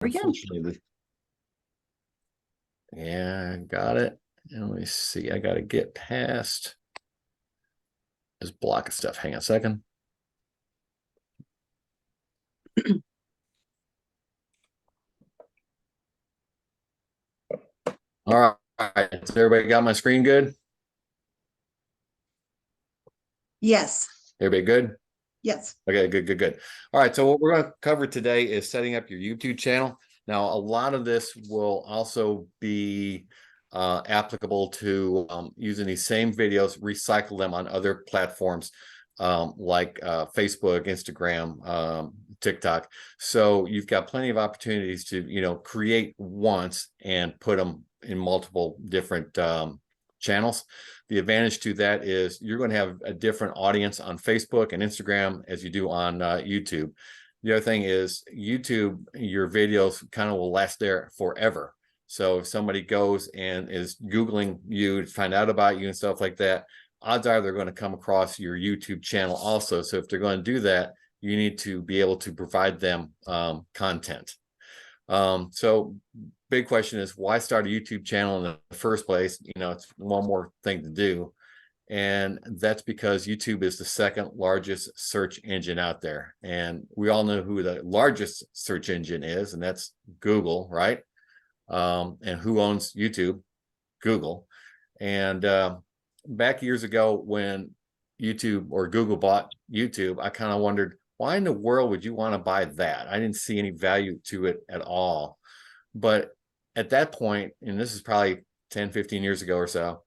we go. Unfortunately, yeah, got it. And let me see. I got to get past this block of stuff. Hang on a second. All right. So everybody got my screen good? Yes. Everybody good? Yes. Okay, good. All right, so what we're going to cover today is setting up your YouTube channel. Now, a lot of this will also be applicable to using these same videos, recycle them on other platforms like Facebook, Instagram, TikTok. So you've got plenty of opportunities to, create once and put them in multiple different channels. The advantage to that is you're going to have a different audience on Facebook and Instagram as you do on YouTube. The other thing is YouTube, your videos kind of will last there forever. So if somebody goes and is Googling you to find out about you and stuff like that, odds are they're going to come across your YouTube channel also. So if they're going to do that, you need to be able to provide them content. So big question is, why start a YouTube channel in the first place? It's one more thing to do. And that's because YouTube is the second largest search engine out there. And we all know who the largest search engine is, and that's Google, right? And who owns YouTube? Google. And back years ago when YouTube or Google bought YouTube, I kind of wondered, why in the world would you want to buy that? I didn't see any value to it at all. But at that point, and this is probably 10, 15 years ago or so,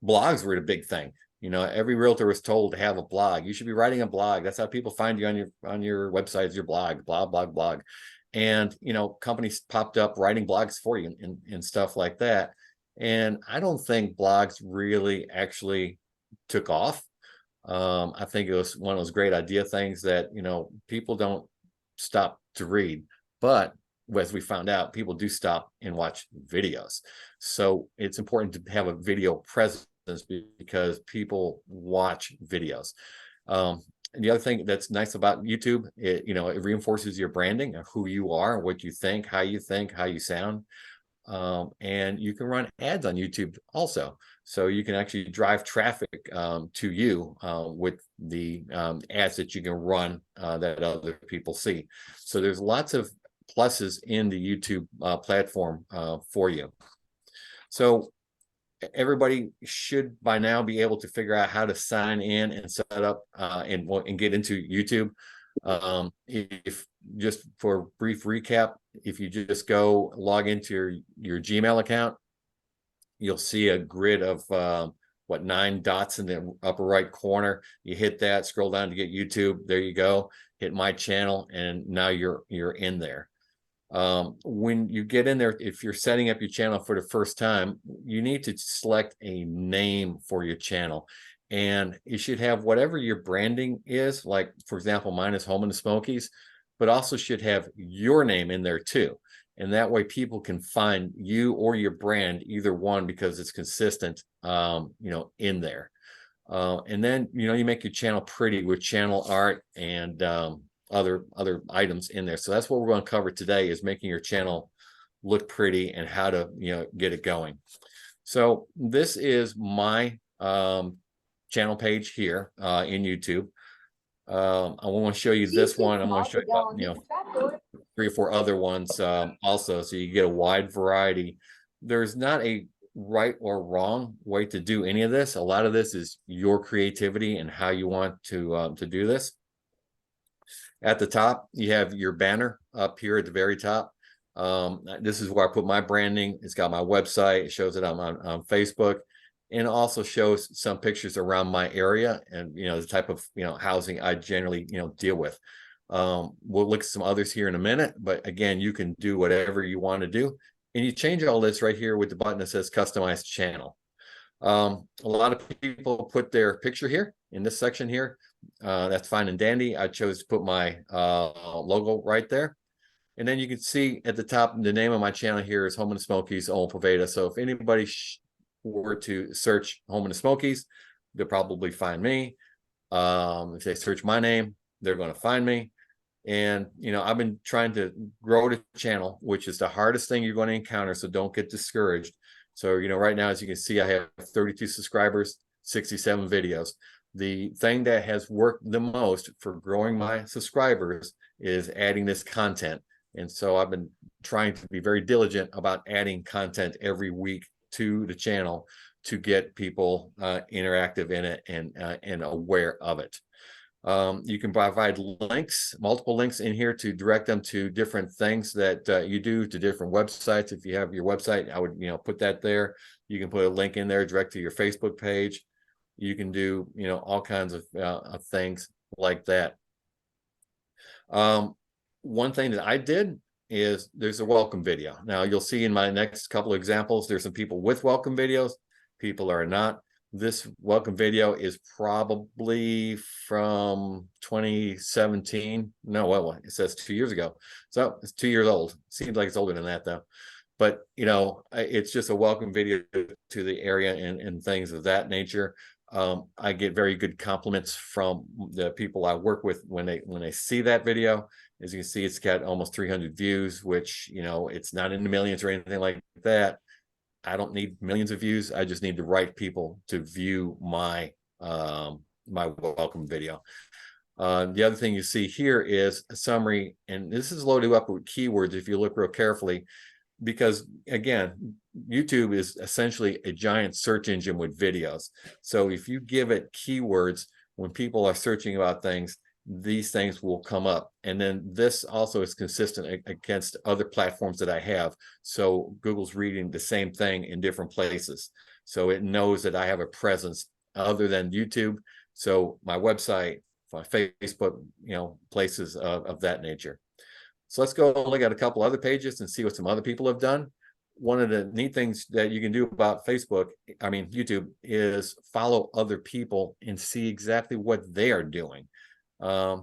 blogs were the big thing. Every realtor was told to have a blog. You should be writing a blog. That's how people find you on your websites, your blog, blog. And companies popped up writing blogs for you and stuff like that. And I don't think blogs really actually took off. I think it was one of those great idea things that people don't stop to read, but as we found out, people do stop and watch videos. So it's important to have a video presence because people watch videos. And the other thing that's nice about YouTube, it reinforces your branding of who you are, what you think, how you sound. And you can run ads on YouTube also. So you can actually drive traffic to you with the ads that you can run that other people see. So there's lots of pluses in the YouTube platform for you. So everybody should by now be able to figure out how to sign in and set up and get into YouTube. If just for a brief recap, if you just go log into your Gmail account, you'll see a grid of 9 dots in the upper right corner. You hit that, scroll down to get YouTube. There you go. Hit my channel, and now you're in there. When you get in there, if you're setting up your channel for the first time, you need to select a name for your channel. And you should have whatever your branding is. Like, for example, mine is Home in the Smokies, but also should have your name in there too. And that way people can find you or your brand, either one, because it's consistent, in there. And then, you make your channel pretty with channel art and other items in there. So that's what we're going to cover today, is making your channel look pretty and how to get it going. So this is my channel page here in YouTube. I want to show you this one. I'm going to show you about 3 or 4 other ones also, so you get a wide variety. There's not a right or wrong way to do any of this. A lot of this is your creativity and how you want to do this. At the top, you have your banner up here at the very top. This is where I put my branding. It's got my website. It shows it on Facebook, and it also shows some pictures around my area and the type of housing I generally deal with. We'll look at some others here in a minute, but again, you can do whatever you want to do, and you change all this right here with the button that says Customize Channel. A lot of people put their picture here in this section here. That's fine and dandy. I chose to put my logo right there. And then you can see at the top, the name of my channel here is Home in the Smokies, Owen Poveda. So if anybody were to search Home in the Smokies, they'll probably find me. If they search my name, they're going to find me. And, I've been trying to grow the channel, which is the hardest thing you're going to encounter. So don't get discouraged. So, right now, as you can see, I have 32 subscribers, 67 videos. The thing that has worked the most for growing my subscribers is adding this content. And so I've been trying to be very diligent about adding content every week to the channel to get people interactive in it and aware of it. You can provide links, multiple links in here to direct them to different things that you do, to different websites. If you have your website, I would put that there. You can put a link in there direct to your Facebook page. You can do all kinds of things like that. One thing that I did is there's a welcome video. Now you'll see in my next couple of examples, there's some people with welcome videos, people are not. This welcome video is probably from 2017. No, well, it says 2 years ago. So it's 2 years old. Seems like it's older than that though. But it's just a welcome video to the area and things of that nature. I get very good compliments from the people I work with when they see that video. As you can see, it's got almost 300 views, which it's not in the millions or anything like that. I don't need millions of views. I just need the right people to view my my welcome video. The other thing you see here is a summary, and this is loaded up with keywords if you look real carefully, because again, YouTube is essentially a giant search engine with videos. So if you give it keywords, when people are searching about things, these things will come up. And then this also is consistent against other platforms that I have. So Google's reading the same thing in different places. So it knows that I have a presence other than YouTube. So my website, my Facebook, places of that nature. So let's go look at a couple other pages and see what some other people have done. One of the neat things that you can do about YouTube, is follow other people and see exactly what they are doing. A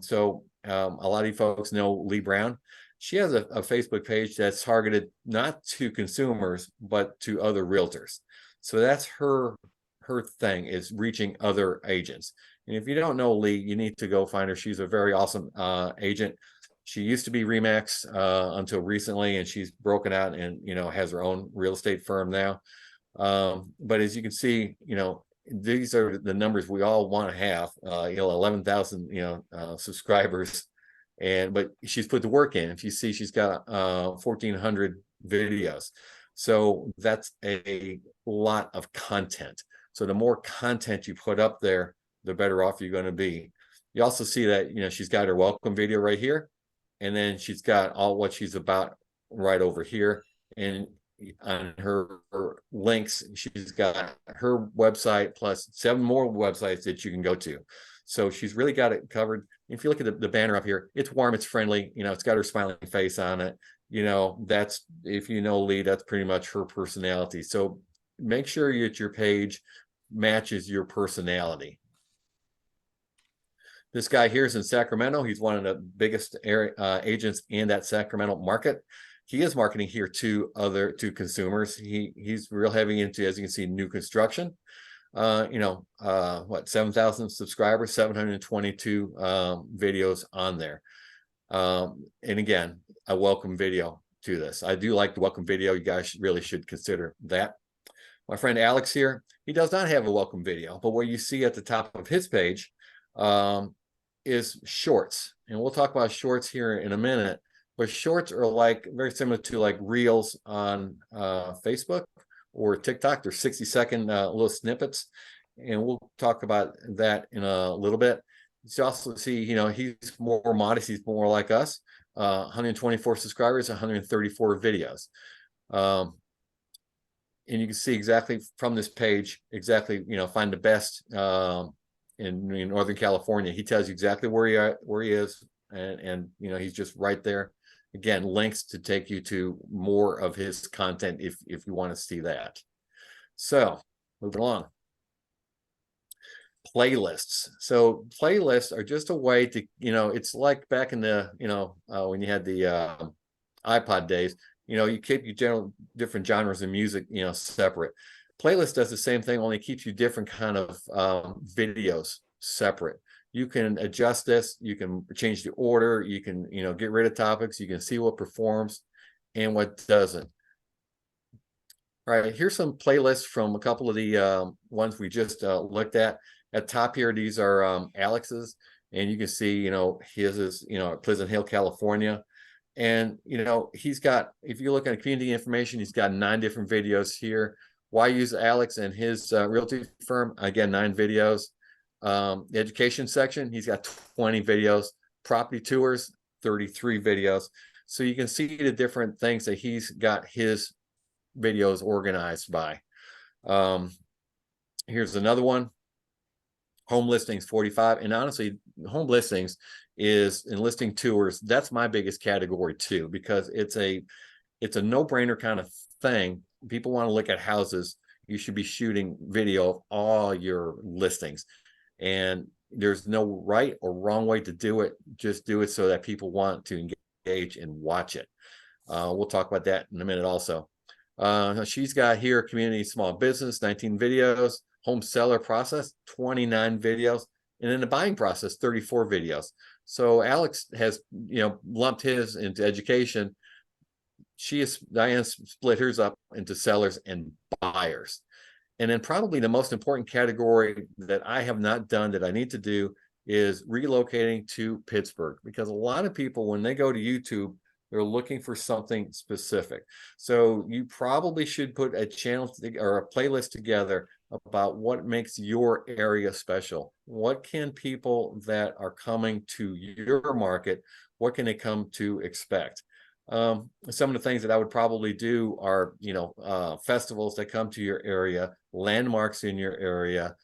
lot of you folks know Lee Brown. She has a Facebook page that's targeted not to consumers, but to other realtors. So that's her thing, is reaching other agents. And if you don't know Lee, you need to go find her. She's a very awesome agent. She used to be Remax until recently, and she's broken out and has her own real estate firm now. But as you can see, these are the numbers we all want to have. 11,000 subscribers, but she's put the work in. If you see, she's got 1,400 videos, so that's a lot of content. So the more content you put up there, the better off you're going to be. You also see that she's got her welcome video right here, and then she's got all what she's about right over here, and on her links, she's got her website plus 7 more websites that you can go to. So she's really got it covered. If you look at the banner up here, it's warm, it's friendly, it's got her smiling face on it. That's, if you know Lee, that's pretty much her personality. So make sure that your page matches your personality. This guy here is in Sacramento. He's one of the biggest agents in that Sacramento market. He is marketing here to consumers. He's real heavy into, as you can see, new construction. 7,000 subscribers, 722 videos on there. And again, a welcome video to this. I do like the welcome video. You guys really should consider that. My friend Alex here, he does not have a welcome video, but what you see at the top of his page is shorts. And we'll talk about shorts here in a minute. But shorts are very similar to Reels on Facebook or TikTok. They're 60-second little snippets, and we'll talk about that in a little bit. You also see, he's more modest. He's more like us. 124 subscribers, 134 videos. And you can see exactly from this page, find the best in Northern California. He tells you exactly where he is, and he's just right there. Again, links to take you to more of his content if you want to see that. So moving along. Playlists. So playlists are just a way to, it's like back in the, when you had the iPod days, you keep your different genres of music, separate. Playlist does the same thing, only keeps you different kind of videos separate. You can adjust this, you can change the order, you can, you know, get rid of topics, you can see what performs and what doesn't. All right, here's some playlists from a couple of the ones we just looked at. At top here, these are Alex's, and you can see, you know, his is, you know, Pleasant Hill, California. And, you know, he's got, if you look at community information, he's got 9 different videos here. Why use Alex and his realty firm? Again, 9 videos. The education section, he's got 20 videos. Property tours, 33 videos. So you can see the different things that he's got his videos organized by. Here's another one. Home listings 45. And honestly, home listings is in listing tours. That's my biggest category too, because it's a no-brainer kind of thing. People want to look at houses. You should be shooting video of all your listings. And there's no right or wrong way to do it. Just do it so that people want to engage and watch it. We'll talk about that in a minute also. She's got here community small business, 19 videos, home seller process, 29 videos, and in the buying process, 34 videos. So Alex has, you know, lumped his into education. Diane split hers up into sellers and buyers. And then probably the most important category that I have not done that I need to do is relocating to Pittsburgh, because a lot of people, when they go to YouTube, they're looking for something specific. So you probably should put a channel or a playlist together about what makes your area special. What can people that are coming to your market, what can they come to expect? Some of the things that I would probably do are, you know, festivals that come to your area, landmarks in your area,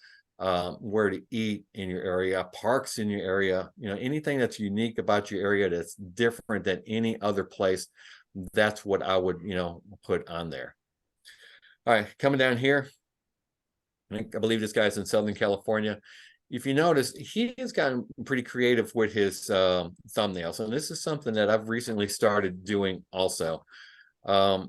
where to eat in your area, parks in your area, you know, anything that's unique about your area that's different than any other place. That's what I would, you know, put on there. All right, coming down here, I believe this guy's in Southern California. If you notice, he has gotten pretty creative with his thumbnails, and this is something that I've recently started doing also. Thumbnails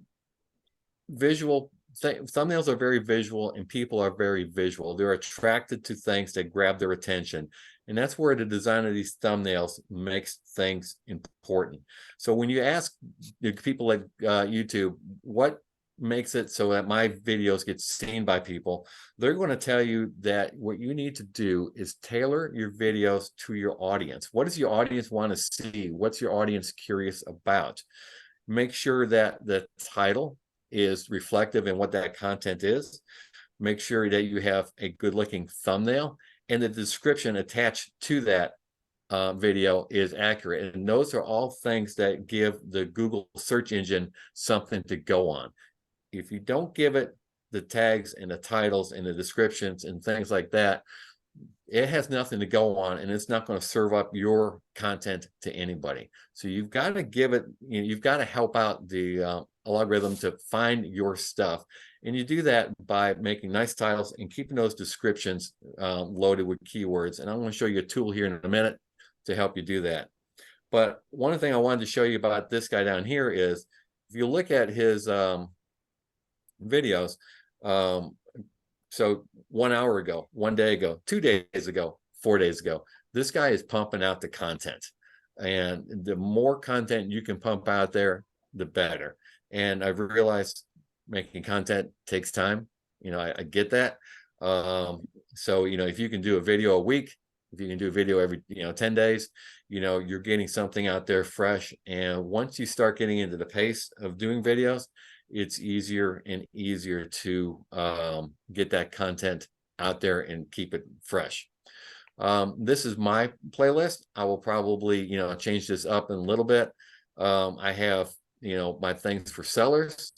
are very visual, and people are very visual. They're attracted to things that grab their attention, and that's where the design of these thumbnails makes things important. So when you ask the people at YouTube, what makes it so that my videos get seen by people, they're going to tell you that what you need to do is tailor your videos to your audience. What does your audience want to see? What's your audience curious about? Make sure that the title is reflective in what that content is. Make sure that you have a good looking thumbnail, and the description attached to that video is accurate. And those are all things that give the Google search engine something to go on. If you don't give it the tags and the titles and the descriptions and things like that, it has nothing to go on, and it's not going to serve up your content to anybody. So you've got to give it, you know, you've got to help out the algorithm to find your stuff. And you do that by making nice titles and keeping those descriptions loaded with keywords. And I'm going to show you a tool here in a minute to help you do that. But one thing I wanted to show you about this guy down here is, if you look at his videos, so 1 hour ago, 1 day ago, 2 days ago, 4 days ago, this guy is pumping out the content. And the more content you can pump out there, the better. And I've realized making content takes time. You know, I get that. So, you know, if you can do a video a week, if you can do a video every, 10 days, you're getting something out there fresh. And once you start getting into the pace of doing videos, it's easier and easier to get that content out there and keep it fresh. This is my playlist. I will probably, change this up in a little bit. I have, my things for sellers.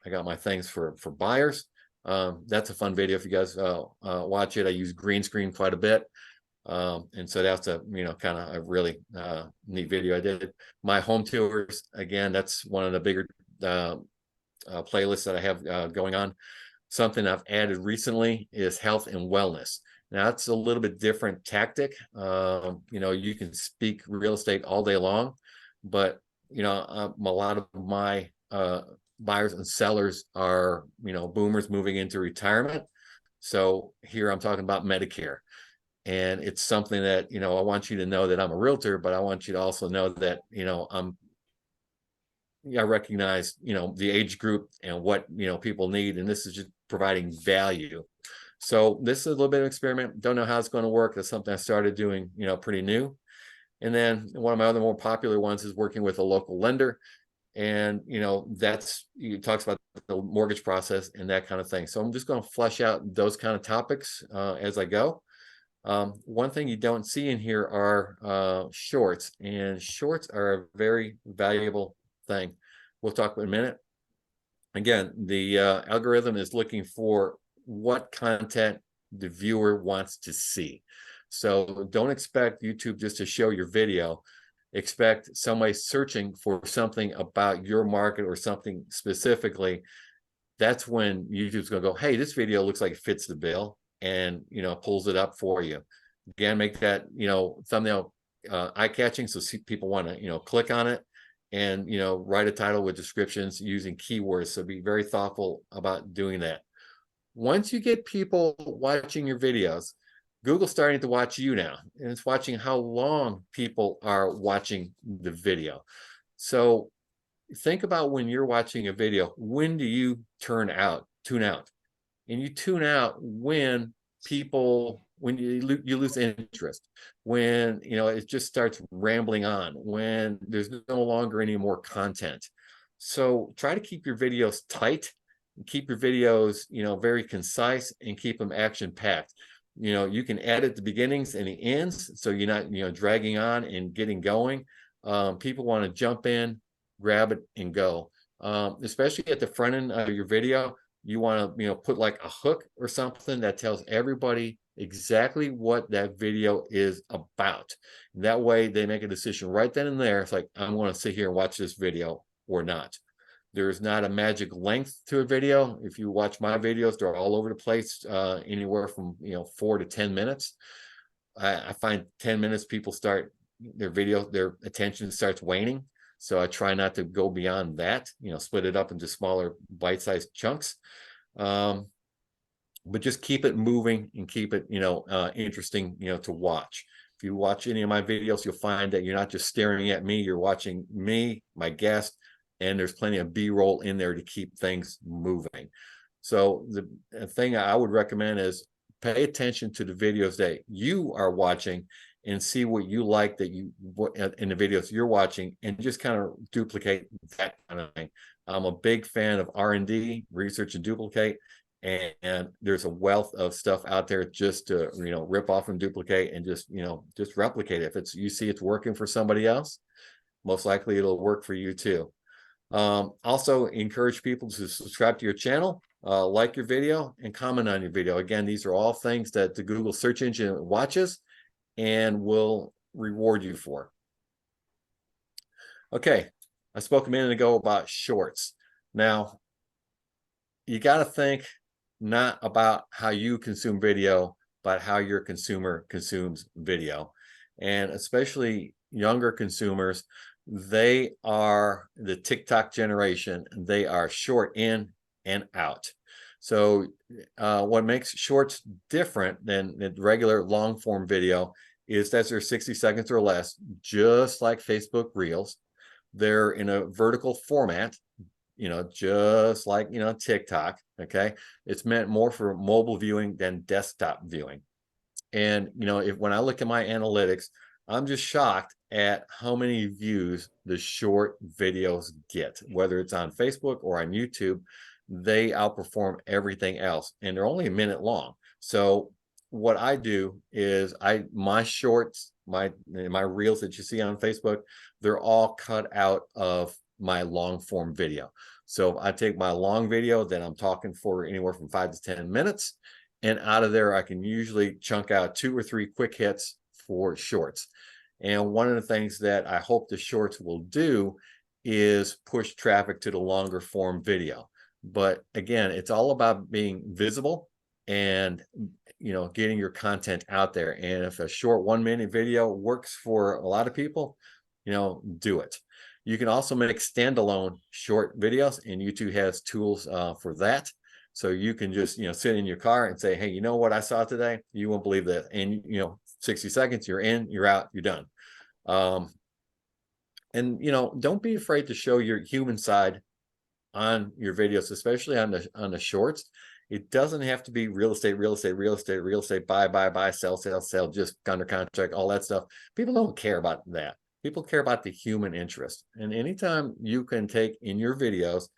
I got my things for buyers. That's a fun video if you guys watch it. I use green screen quite a bit. And so that's a, kind of a really neat video I did. My home tours, again, that's one of the bigger playlists that I have going on. Something I've added recently is health and wellness. Now it's a little bit different tactic. You can speak real estate all day long, but a lot of my buyers and sellers are boomers moving into retirement. So here I'm talking about Medicare. And it's something that, you know, I want you to know that I'm a realtor, but I want you to also know that, you know, I recognize, you know, the age group and what, you know, people need. And this is just providing value. So this is a little bit of experiment. Don't know how it's going to work. That's something I started doing, you know, pretty new. And then one of my other more popular ones is working with a local lender. And, you know, he talks about the mortgage process and that kind of thing. So I'm just going to flesh out those kind of topics as I go. One thing you don't see in here are shorts, and shorts are a very valuable thing. We'll talk about in a minute. Again, the algorithm is looking for what content the viewer wants to see. So don't expect YouTube just to show your video. Expect somebody searching for something about your market or something specifically. That's when YouTube's going to go, hey, this video looks like it fits the bill, and, you know, pulls it up for you. Again, make that, you know, thumbnail eye-catching so people want to, you know, click on it, and, you know, write a title with descriptions using keywords. So be very thoughtful about doing that. Once you get people watching your videos, Google's starting to watch you now, and it's watching how long people are watching the video. So think about when you're watching a video, when do you tune out? And you tune out when you lose interest, when, you know, it just starts rambling on, when there's no longer any more content. So try to keep your videos tight, keep your videos, you know, very concise, and keep them action packed. You know, you can edit the beginnings and the ends, so you're not, you know, dragging on and getting going. People want to jump in, grab it, and go. Especially at the front end of your video, you want to, you know, put like a hook or something that tells everybody exactly what that video is about. And that way they make a decision right then and there. It's like, I'm going to sit here and watch this video or not. There's not a magic length to a video. If you watch my videos, they're all over the place, anywhere from, you know, 4 to 10 minutes. I find 10 minutes, people start their attention starts waning. So I try not to go beyond that, you know, split it up into smaller bite-sized chunks. But just keep it moving and keep it, you know, interesting, you know, to watch. If you watch any of my videos, you'll find that you're not just staring at me, you're watching me, my guest, and there's plenty of B-roll in there to keep things moving. So the thing I would recommend is pay attention to the videos that you are watching and see what you like that you in the videos you're watching, and just kind of duplicate that kind of thing. I'm a big fan of R&D, research and duplicate, and there's a wealth of stuff out there just to, you know, rip off and duplicate and just, you know, just replicate it. If it's, you see it's working for somebody else, most likely it'll work for you too. Also encourage people to subscribe to your channel, like your video, and comment on your video. Again, these are all things that the Google search engine watches and will reward you for. Okay, I spoke a minute ago about shorts. Now, you got to think not about how you consume video, but how your consumer consumes video. And especially younger consumers, they are the TikTok generation. They are short in and out. So what makes shorts different than the regular long form video is that they're 60 seconds or less, just like Facebook Reels. They're in a vertical format, you know, just like, you know, TikTok. Okay. It's meant more for mobile viewing than desktop viewing. And, you know, when I look at my analytics, I'm just shocked at how many views the short videos get, whether it's on Facebook or on YouTube. They outperform everything else, and they're only a minute long. So what I do is my shorts, my reels that you see on Facebook, they're all cut out of my long form video. So I take my long video that I'm talking for anywhere from 5 to 10 minutes, and out of there I can usually chunk out 2 or 3 quick hits for shorts. And one of the things that I hope the shorts will do is push traffic to the longer form video. But again, it's all about being visible and, you know, getting your content out there. And if a short 1-minute video works for a lot of people, you know, do it. You can also make standalone short videos, and YouTube has tools for that. So you can just, sit in your car and say, hey, you know what I saw today? You won't believe that. And, 60 seconds, you're in, you're out, you're done. And, don't be afraid to show your human side on your videos, especially on the shorts. It doesn't have to be real estate, buy, sell, just under contract, all that stuff. People don't care about that. People care about the human interest. And anytime you can take in your videos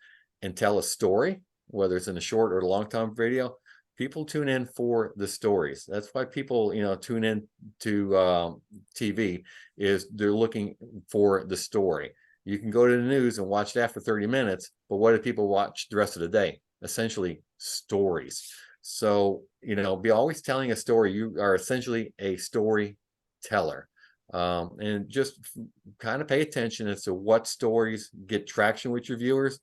and tell a story, whether it's in a short or a long-term video, people tune in for the stories. That's why people, tune in to TV, is they're looking for the story. You can go to the news and watch that for 30 minutes, but what do people watch the rest of the day? Essentially stories. So, be always telling a story. You are essentially a storyteller. And just kind of pay attention as to what stories get traction with your viewers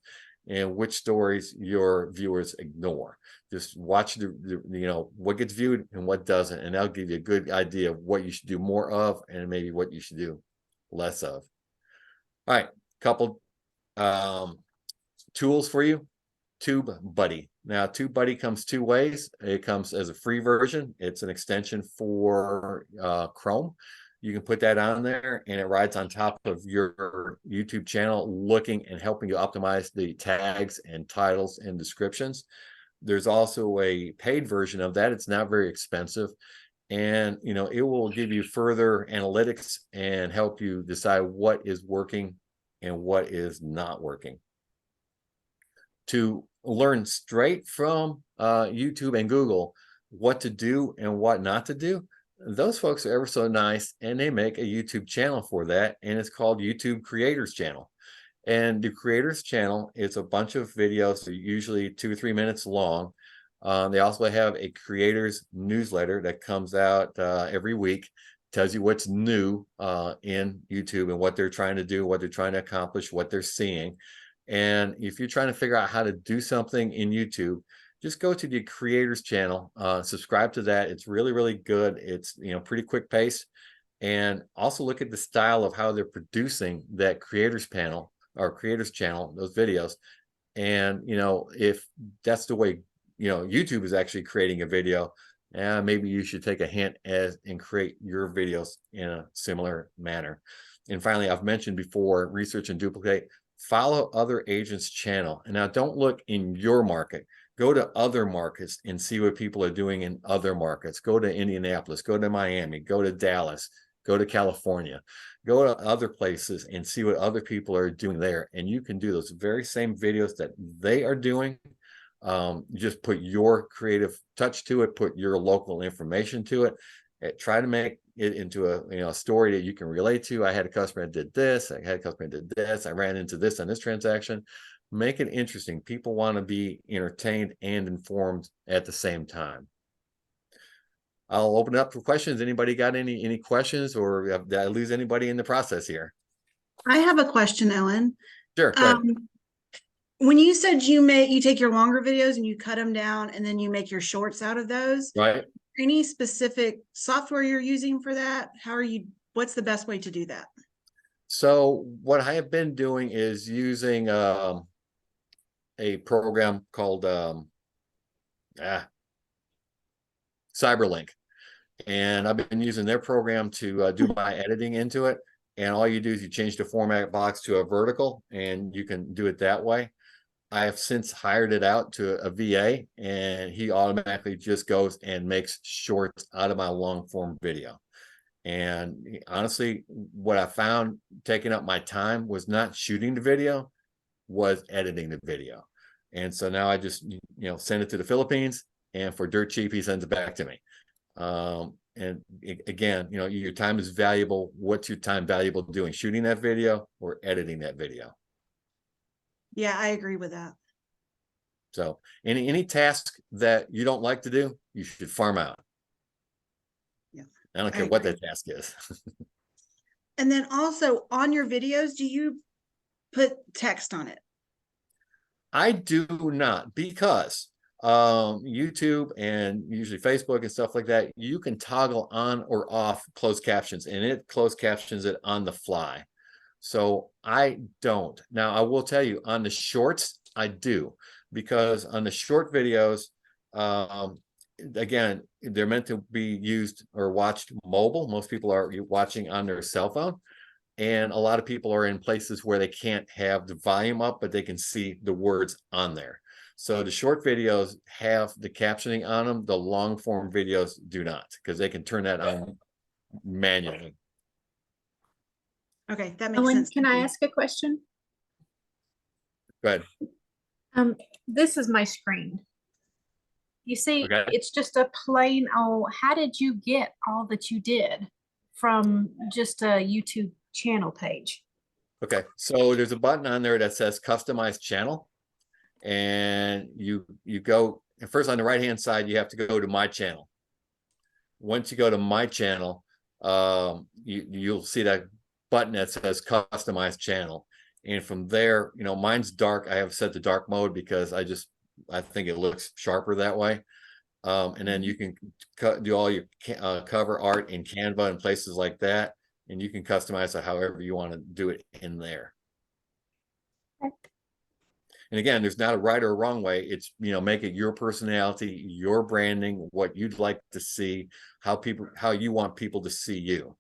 and which stories your viewers ignore. Just watch what gets viewed and what doesn't, and that'll give you a good idea of what you should do more of and maybe what you should do less of. All right, couple tools for you. TubeBuddy. Now, TubeBuddy comes two ways. It comes as a free version. It's an extension for Chrome. You can put that on there and it rides on top of your YouTube channel, looking and helping you optimize the tags and titles and descriptions. There's also a paid version of that. It's not very expensive. And, it will give you further analytics and help you decide what is working and what is not working. To learn straight from YouTube and Google what to do and what not to do, those folks are ever so nice, and they make a YouTube channel for that, and it's called YouTube Creators Channel. And the Creators Channel is a bunch of videos, usually 2 or 3 minutes long. They also have a creators newsletter that comes out every week, tells you what's new in YouTube and what they're trying to do, what they're trying to accomplish, what they're seeing. And if you're trying to figure out how to do something in YouTube, just go to the Creators Channel, subscribe to that. It's really, really good. It's, pretty quick pace. And also look at the style of how they're producing that Creators Panel or Creators Channel, those videos. And, if that's the way, YouTube is actually creating a video, maybe you should take a hint and create your videos in a similar manner. And finally, I've mentioned before, research and duplicate. Follow other agents' channel. And now don't look in your market. Go to other markets and see what people are doing in other markets. Go to Indianapolis, go to Miami, go to Dallas, go to California, go to other places and see what other people are doing there. And you can do those very same videos that they are doing. Just put your creative touch to it, put your local information to it. Try to make it into a story that you can relate to. I had a customer that did this. I had a customer that did this. I ran into this on this transaction. Make it interesting. People want to be entertained and informed at the same time. I'll open it up for questions. Anybody got any questions, or did I lose anybody in the process here? I have a question, Ellen. Sure. Go ahead. When you said you take your longer videos and you cut them down and then you make your shorts out of those, right? Any specific software you're using for that? What's the best way to do that? So what I have been doing is using a program called Cyberlink. And I've been using their program to do my editing into it. And all you do is you change the format box to a vertical, and you can do it that way. I have since hired it out to a VA, and he automatically just goes and makes shorts out of my long form video. And honestly, what I found taking up my time was not shooting the video, was editing the video. And so now I just, send it to the Philippines, and for dirt cheap, he sends it back to me. And again, your time is valuable. What's your time valuable doing? Shooting that video or editing that video? Yeah, I agree with that. So any task that you don't like to do, you should farm out. Yeah, I don't care what that task is. And then also on your videos, do you put text on it? I do not, because YouTube and usually Facebook and stuff like that, you can toggle on or off closed captions, and it closed captions it on the fly. So I don't. Now I will tell you, on the shorts, I do, because on the short videos, again, they're meant to be used or watched mobile. Most people are watching on their cell phone. And a lot of people are in places where they can't have the volume up, but they can see the words on there. So the short videos have the captioning on them. The long form videos do not, because they can turn that on manually. Okay, that makes Owen, sense. can I ask a question? Go ahead. This is my screen. You see, Okay. it's just a plain old, how did you get all that you did from just a YouTube channel page? Okay, so there's a button on there that says customize channel. And you go, and first on the right hand side, you have to go to my channel. Once you go to my channel, you'll see that button that says customize channel. And from there, you know, mine's dark. I have set the dark mode because I think it looks sharper that way. And then you can do all your cover art in Canva and places like that. And you can customize it however you want to do it in there. And again, there's not a right or a wrong way. It's, you know, make it your personality, your branding, what you'd like to see, how you want people to see you.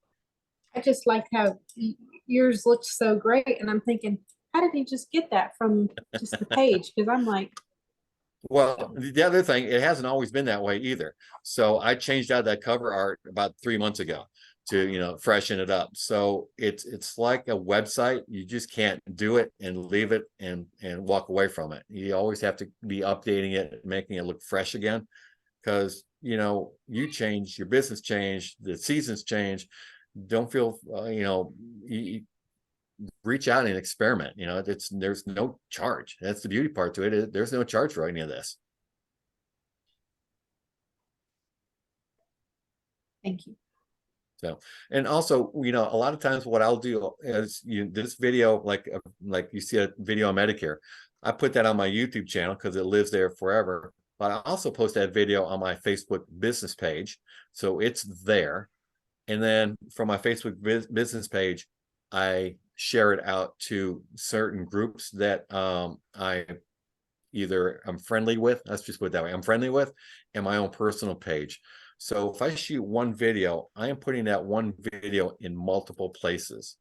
I just like how yours looks so great. And I'm thinking, how did he just get that from just the page? Because I'm like, well, the other thing, it hasn't always been that way either. So I changed out that cover art about 3 months ago to, you know, freshen it up. So it's like a website. You just can't do it and leave it and walk away from it. You always have to be updating it, making it look fresh again, because, you know, you change, your business changed, the seasons change. Don't feel, you know, reach out and experiment. You know, there's no charge. That's the beauty part to it. There's no charge for any of this. thank you. So, and also, you know, a lot of times what I'll do is this video, like you see a video on Medicare, I put that on my YouTube channel because it lives there forever. But I also post that video on my Facebook business page, so it's there. And then from my Facebook business page, I share it out to certain groups that I'm friendly with. Let's just put it that way. I'm friendly with, and my own personal page. So if I shoot one video, I am putting that one video in multiple places.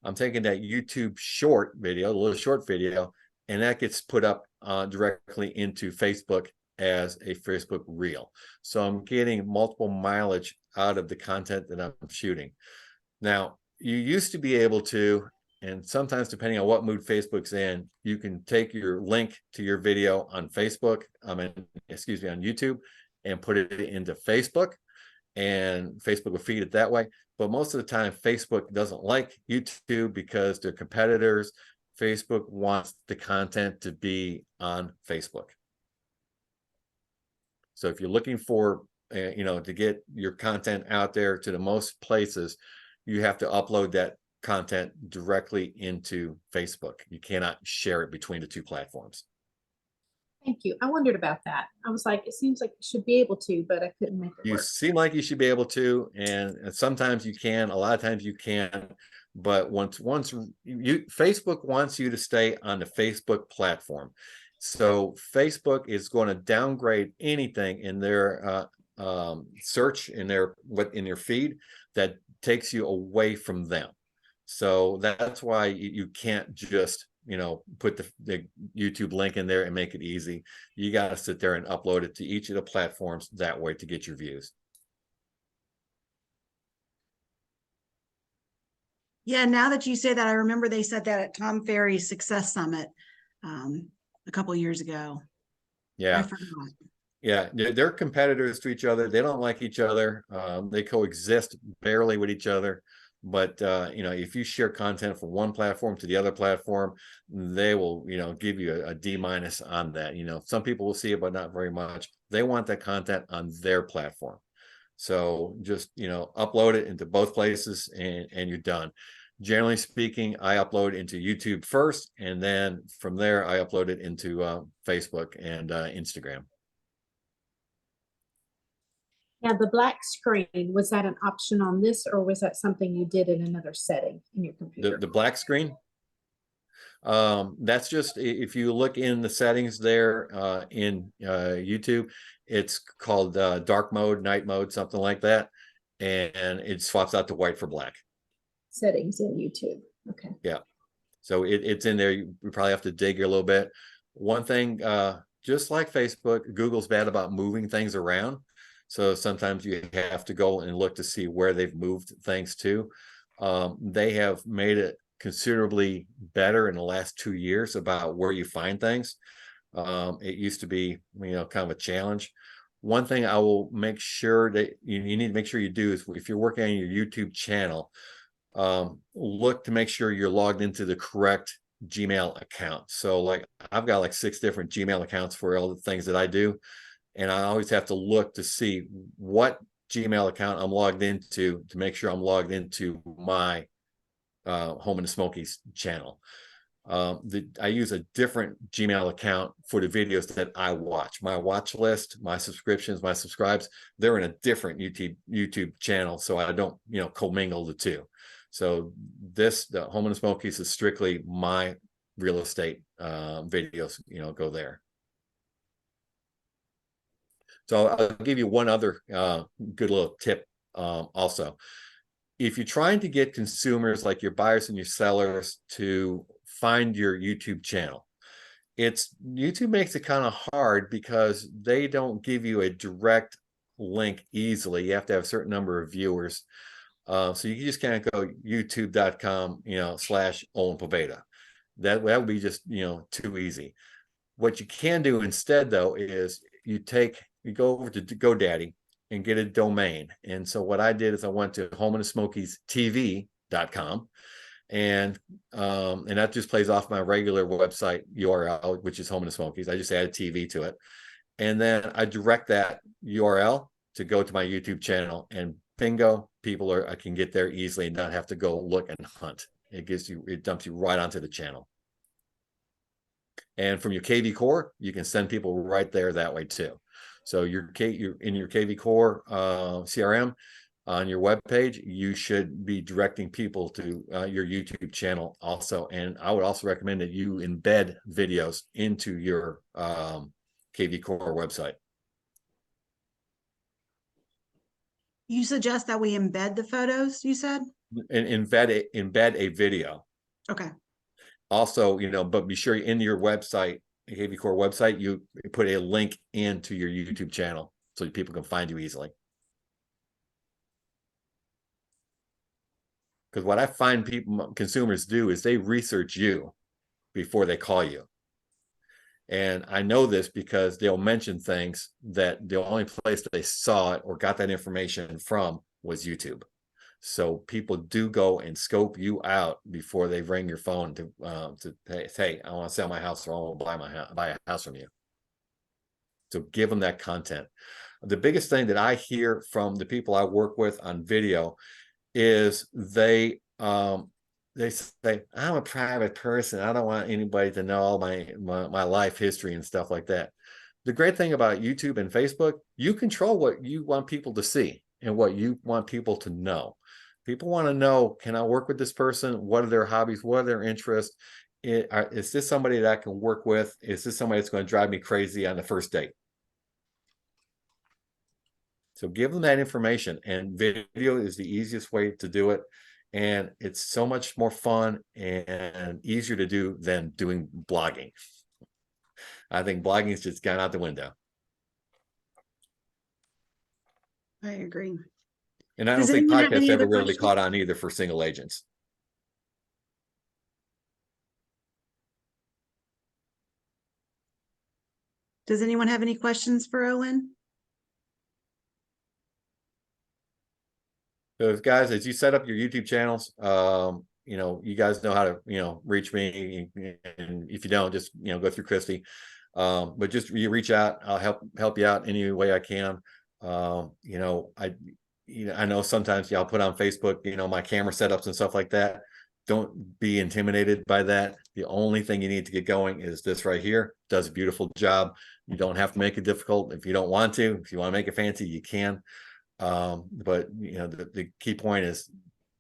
I'm taking that YouTube short video, a little short video, and that gets put up directly into Facebook as a Facebook reel. So I'm getting multiple mileage out of the content that I'm shooting. Now, you used to be able to, and sometimes depending on what mood Facebook's in, you can take your link to your video on Facebook, on YouTube, and put it into Facebook, and Facebook will feed it that way. But most of the time, Facebook doesn't like YouTube because they're competitors. Facebook wants the content to be on Facebook. So if you're looking for, you know, to get your content out there to the most places, you have to upload that content directly into Facebook. You cannot share it between the two platforms. Thank you. I wondered about that. I was like, it seems like you should be able to, but I couldn't make it You work. seem like you should be able to, and sometimes you can, a lot of times you can, but once Facebook wants you to stay on the Facebook platform. So Facebook is going to downgrade anything in their search, in your feed that takes you away from them. So that's why you can't just, you know, put the YouTube link in there and make it easy. You got to sit there and upload it to each of the platforms that way to get your views. Yeah, now that you say that, I remember they said that at Tom Ferry's Success Summit a couple years ago. Yeah. I forgot. Yeah, they're competitors to each other. They don't like each other. They coexist barely with each other. But you know, if you share content from one platform to the other platform, they will, you know, give you a D- on that. You know, some people will see it, but not very much. They want that content on their platform. So just, you know, upload it into both places and you're done. Generally speaking, I upload into YouTube first, and then from there I upload it into Facebook and Instagram. Now, the black screen, was that an option on this, or was that something you did in another setting in your computer? The black screen? That's just if you look in the settings there in YouTube, it's called dark mode, night mode, something like that, and it swaps out the white for black. Settings in YouTube. Okay. Yeah, so it's in there. You probably have to dig a little bit. One thing, just like Facebook, Google's bad about moving things around. So sometimes you have to go and look to see where they've moved things to. They have made it considerably better in the last 2 years about where you find things. It used to be, kind of a challenge. One thing I will make sure that you need to make sure you do is if you're working on your YouTube channel, look to make sure you're logged into the correct Gmail account. So like I've got like 6 different Gmail accounts for all the things that I do. And I always have to look to see what Gmail account I'm logged into to make sure I'm logged into my Home in the Smokies channel. I use a different Gmail account for the videos that I watch. My watch list, my subscriptions, my subscribes, they're in a different YouTube channel. So I don't, commingle the two. So the Home in the Smokies is strictly my real estate videos, go there. So I'll give you one other good little tip also. If you're trying to get consumers like your buyers and your sellers to find your YouTube channel, YouTube makes it kind of hard because they don't give you a direct link easily. You have to have a certain number of viewers. So you just can't go youtube.com, / Owen Poveda. That would be just, too easy. What you can do instead, though, is you go over to GoDaddy and get a domain. And so what I did is I went to homeandthesmokiestv.com, and that just plays off my regular website URL, which is Home and the Smokies. I just added TV to it. And then I direct that URL to go to my YouTube channel, and bingo, I can get there easily and not have to go look and hunt. It dumps you right onto the channel. And from your KV Core, you can send people right there that way too. So you're in your KV Core CRM on your web page, you should be directing people to your YouTube channel also. And I would also recommend that you embed videos into your KV Core website. You suggest that we embed the photos, you said? And embed a video. Okay. Also, but be sure in your website, KV Core website, you put a link into your YouTube channel so people can find you easily. Because what I find consumers do is they research you before they call you. And I know this because they'll mention things that the only place that they saw it or got that information from was YouTube. So people do go and scope you out before they ring your phone to say, I want to sell my house or I want to buy a house from you. So give them that content. The biggest thing that I hear from the people I work with on video is they say, I'm a private person. I don't want anybody to know all my life history and stuff like that. The great thing about YouTube and Facebook, you control what you want people to see and what you want people to know. People want to know, can I work with this person? What are their hobbies? What are their interests? Is this somebody that I can work with? Is this somebody that's going to drive me crazy on the first date? So give them that information, and video is the easiest way to do it. And it's so much more fun and easier to do than doing blogging. I think blogging's just gone out the window. I agree. And I don't think podcasts ever really caught on either for single agents. Does anyone have any questions for Owen? So guys, as you set up your YouTube channels, you guys know how to, reach me. And if you don't, just, go through Christy. But just you reach out, I'll help you out any way I can. I know sometimes I'll put on Facebook, my camera setups and stuff like that. Don't be intimidated by that. The only thing you need to get going is this right here. Does a beautiful job. You don't have to make it difficult if you don't want to. If you want to make it fancy, you can. But the key point is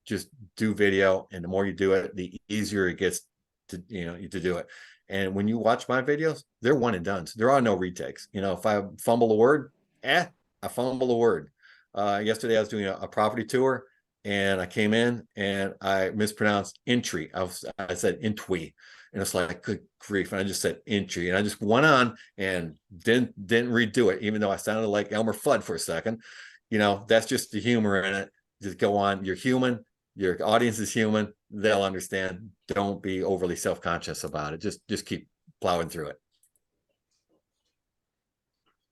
just do video, and the more you do it, the easier it gets to, you know, to do it. And when you watch my videos, they're one and done. There are no retakes. You know, if I fumble a word, I fumble a word. Yesterday I was doing a property tour, and I came in and I mispronounced entry. I said intwi, and it's like, good grief. And I just said entry, and I just went on and didn't redo it, even though I sounded like Elmer Fudd for a second. You know, that's just the humor in it. Just go on. You're human. Your audience is human. They'll understand. Don't be overly self-conscious about it. Just keep plowing through it.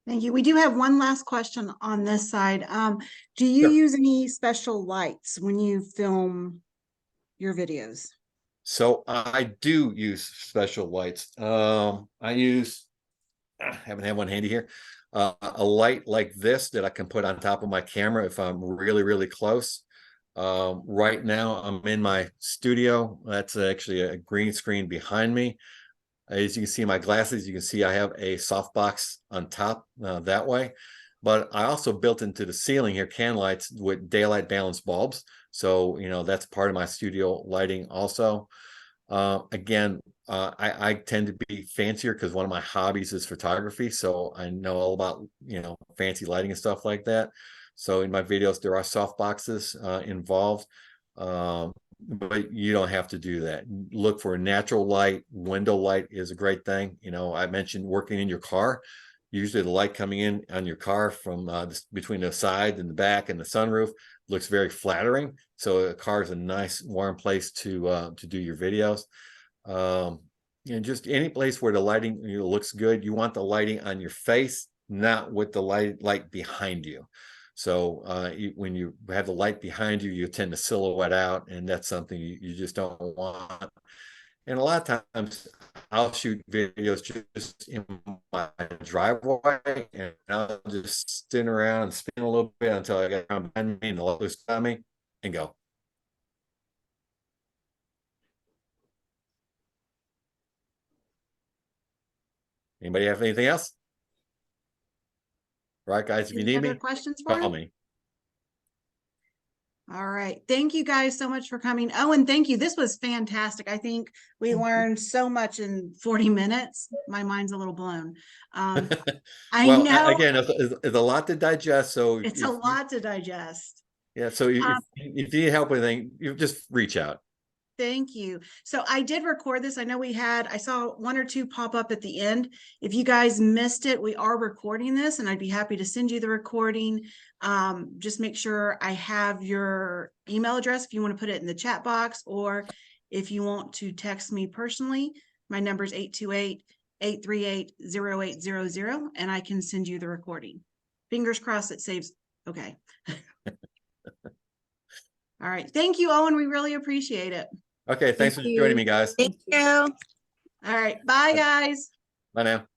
Thank you. We do have one last question on this side. Do you Sure. use any special lights when you film your videos? So I do use special lights. I haven't had one handy here. A light like this that I can put on top of my camera if I'm really, really close. Right now I'm in my studio. That's actually a green screen behind me. As you can see in my glasses, you can see I have a softbox on top that way. But I also built into the ceiling here can lights with daylight balanced bulbs. So, you know, that's part of my studio lighting also. Again, I tend to be fancier because one of my hobbies is photography. So I know all about, you know, fancy lighting and stuff like that. So in my videos, there are soft boxes involved. But you don't have to do that. Look for natural light. Window light is a great thing. You know, I mentioned working in your car. Usually the light coming in on your car from between the side and the back and the sunroof looks very flattering. So a car is a nice warm place to do your videos. And just any place where the lighting, you know, looks good. You want the lighting on your face, not with the light behind you. So when you have the light behind you, you tend to silhouette out, and that's something you just don't want. And a lot of times I'll shoot videos just in my driveway, and I'll just spin around and spin a little bit until I get around behind me and the light looks on me and go. Anybody have anything else? All right, guys, if you Any need other me, questions for call him? me. All right. Thank you guys so much for coming. Owen, thank you. This was fantastic. I think we learned so much in 40 minutes. My mind's a little blown. I Well, know again, it's a lot to digest. So it's a lot to digest. yeah, so if you need help with anything, you just reach out. Thank you. So I did record this. I know I saw one or two pop up at the end. If you guys missed it, we are recording this, and I'd be happy to send you the recording. Just make sure I have your email address if you want to put it in the chat box, or if you want to text me personally. My number is 828-838-0800, and I can send you the recording. Fingers crossed it saves. Okay. All right. Thank you, Owen. We really appreciate it. Okay, thanks for joining me, guys. Thank you. All right. Bye, guys. Bye now.